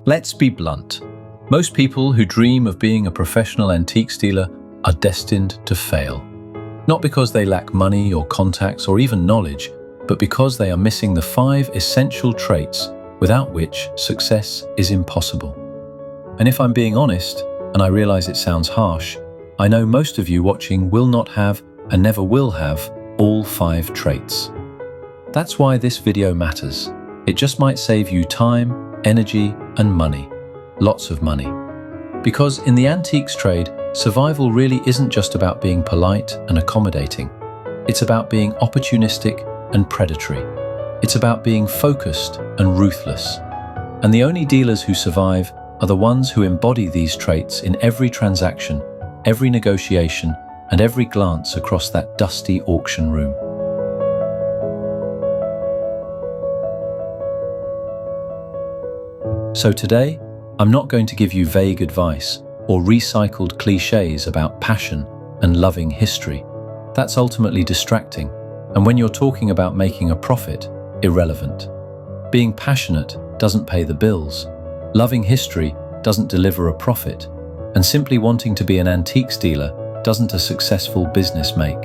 Let's be blunt. Most people who dream of being a professional antiques dealer are destined to fail. Not because they lack money or contacts or even knowledge, but because they are missing the 5 essential traits without which success is impossible. And if I'm being honest, and I realize it sounds harsh, I know most of you watching will not have and never will have all 5 traits. That's why this video matters. It just might save you time, energy, and money. Lots of money. Because in the antiques trade, survival really isn't just about being polite and accommodating. It's about being opportunistic and predatory. It's about being focused and ruthless. And the only dealers who survive are the ones who embody these traits in every transaction, every negotiation, and every glance across that dusty auction room. So today, I'm not going to give you vague advice or recycled cliches about passion and loving history. That's ultimately distracting, and when you're talking about making a profit, irrelevant. Being passionate doesn't pay the bills. Loving history doesn't deliver a profit. And simply wanting to be an antiques dealer doesn't a successful business make.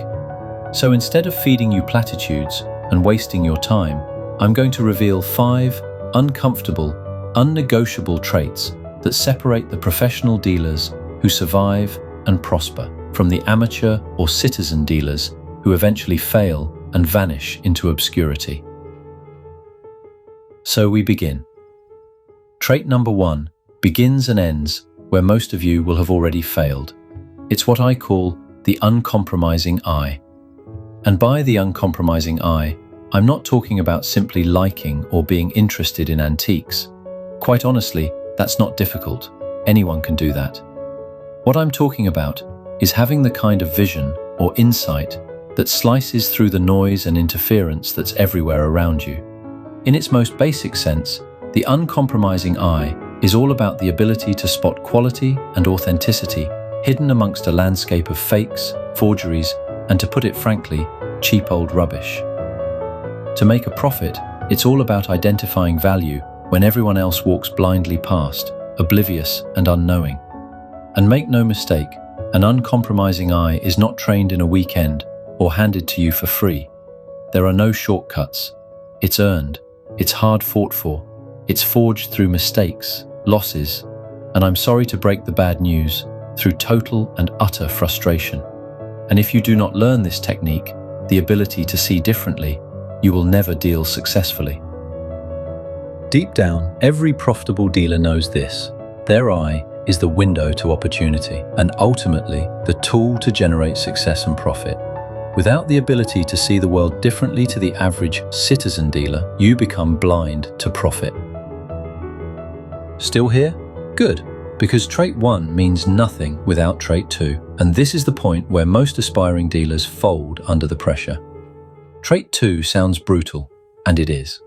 So instead of feeding you platitudes and wasting your time, I'm going to reveal 5 uncomfortable, un-negotiable traits that separate the professional dealers who survive and prosper from the amateur or citizen dealers who eventually fail and vanish into obscurity. So we begin. Trait number 1 begins and ends where most of you will have already failed. It's what I call the uncompromising eye. And by the uncompromising eye, I'm not talking about simply liking or being interested in antiques. Quite honestly, that's not difficult. Anyone can do that. What I'm talking about is having the kind of vision or insight that slices through the noise and interference that's everywhere around you. In its most basic sense, the uncompromising eye is all about the ability to spot quality and authenticity hidden amongst a landscape of fakes, forgeries, and to put it frankly, cheap old rubbish. To make a profit, it's all about identifying value when everyone else walks blindly past, oblivious and unknowing. And make no mistake, an uncompromising eye is not trained in a weekend or handed to you for free. There are no shortcuts. It's earned, it's hard fought for, it's forged through mistakes, losses, and I'm sorry to break the bad news, through total and utter frustration. And if you do not learn this technique, the ability to see differently, you will never deal successfully. Deep down, every profitable dealer knows this. Their eye is the window to opportunity and ultimately the tool to generate success and profit. Without the ability to see the world differently to the average citizen dealer, you become blind to profit. Still here? Good, because trait 1 means nothing without trait 2, and this is the point where most aspiring dealers fold under the pressure. Trait 2 sounds brutal, and it is.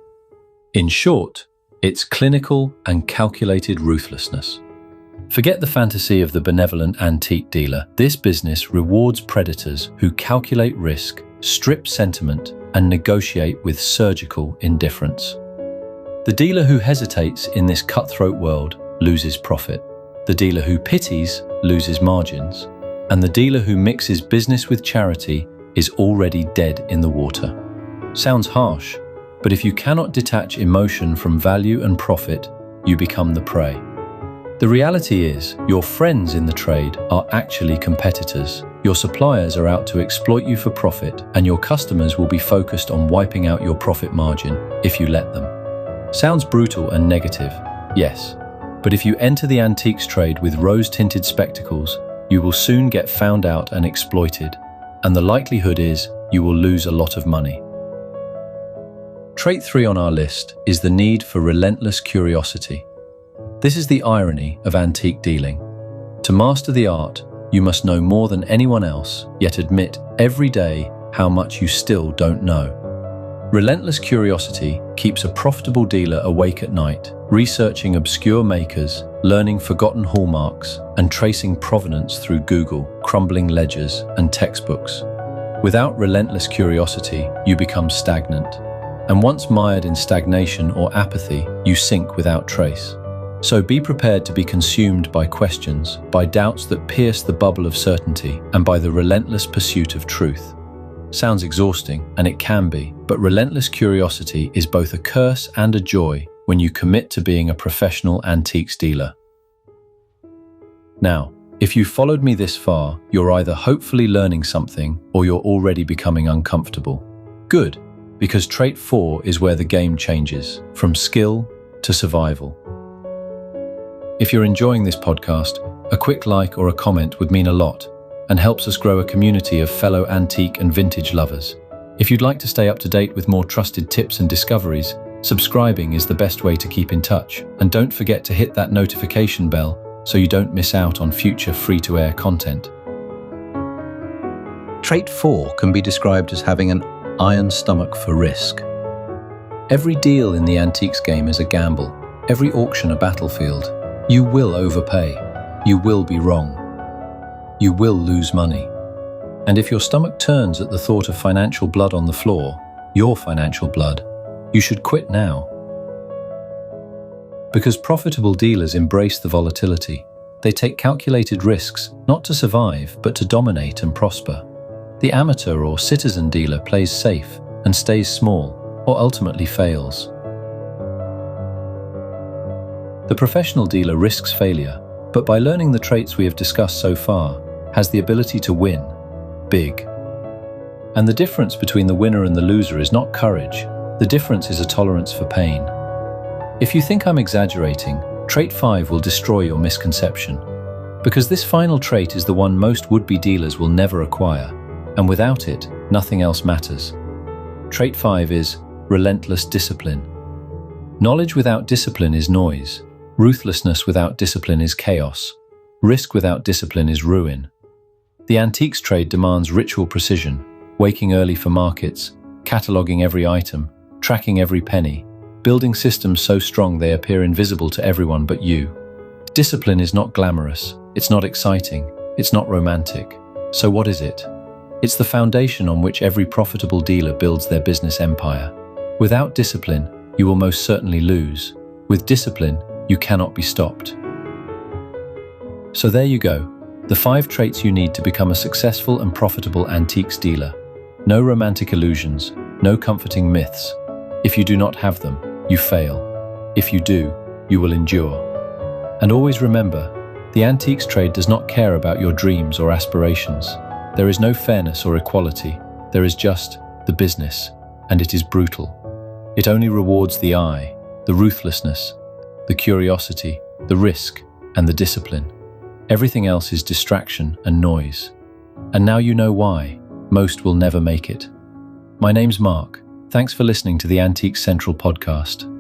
In short, it's clinical and calculated ruthlessness. Forget the fantasy of the benevolent antique dealer. This business rewards predators who calculate risk, strip sentiment, and negotiate with surgical indifference. The dealer who hesitates in this cutthroat world loses profit. The dealer who pities loses margins. And the dealer who mixes business with charity is already dead in the water. Sounds harsh, but if you cannot detach emotion from value and profit, you become the prey. The reality is, your friends in the trade are actually competitors. Your suppliers are out to exploit you for profit, and your customers will be focused on wiping out your profit margin if you let them. Sounds brutal and negative, yes, but if you enter the antiques trade with rose-tinted spectacles, you will soon get found out and exploited, and the likelihood is you will lose a lot of money. Trait 3 on our list is the need for relentless curiosity. This is the irony of antique dealing. To master the art, you must know more than anyone else, yet admit every day how much you still don't know. Relentless curiosity keeps a profitable dealer awake at night, researching obscure makers, learning forgotten hallmarks, and tracing provenance through Google, crumbling ledgers, and textbooks. Without relentless curiosity, you become stagnant. And once mired in stagnation or apathy, you sink without trace. So be prepared to be consumed by questions, by doubts that pierce the bubble of certainty, and by the relentless pursuit of truth. Sounds exhausting, and it can be, but relentless curiosity is both a curse and a joy when you commit to being a professional antiques dealer. Now, if you followed me this far, you're either hopefully learning something or you're already becoming uncomfortable. Good, because trait 4 is where the game changes, from skill to survival. If you're enjoying this podcast, a quick like or a comment would mean a lot and helps us grow a community of fellow antique and vintage lovers. If you'd like to stay up to date with more trusted tips and discoveries, subscribing is the best way to keep in touch. And don't forget to hit that notification bell so you don't miss out on future free-to-air content. Trait 4 can be described as having an iron stomach for risk. Every deal in the antiques game is a gamble, every auction a battlefield. You will overpay, you will be wrong, you will lose money. And if your stomach turns at the thought of financial blood on the floor, your financial blood, you should quit now. Because profitable dealers embrace the volatility. They take calculated risks, not to survive, but to dominate and prosper. The amateur or citizen dealer plays safe and stays small, or ultimately fails. The professional dealer risks failure, but by learning the traits we have discussed so far, has the ability to win, big. And the difference between the winner and the loser is not courage, the difference is a tolerance for pain. If you think I'm exaggerating, trait 5 will destroy your misconception. Because this final trait is the one most would-be dealers will never acquire, and without it, nothing else matters. Trait 5 is relentless discipline. Knowledge without discipline is noise. Ruthlessness without discipline is chaos. Risk without discipline is ruin. The antiques trade demands ritual precision, waking early for markets, cataloging every item, tracking every penny, building systems so strong they appear invisible to everyone but you. Discipline is not glamorous, it's not exciting, it's not romantic. So what is it? It's the foundation on which every profitable dealer builds their business empire. Without discipline, you will most certainly lose. With discipline, you cannot be stopped. So there you go, the 5 traits you need to become a successful and profitable antiques dealer. No romantic illusions, no comforting myths. If you do not have them, you fail. If you do, you will endure. And always remember, the antiques trade does not care about your dreams or aspirations. There is no fairness or equality. There is just the business, and it is brutal. It only rewards the eye, the ruthlessness, the curiosity, the risk, and the discipline. Everything else is distraction and noise. And now you know why most will never make it. My name's Mark. Thanks for listening to the Antiques Central podcast.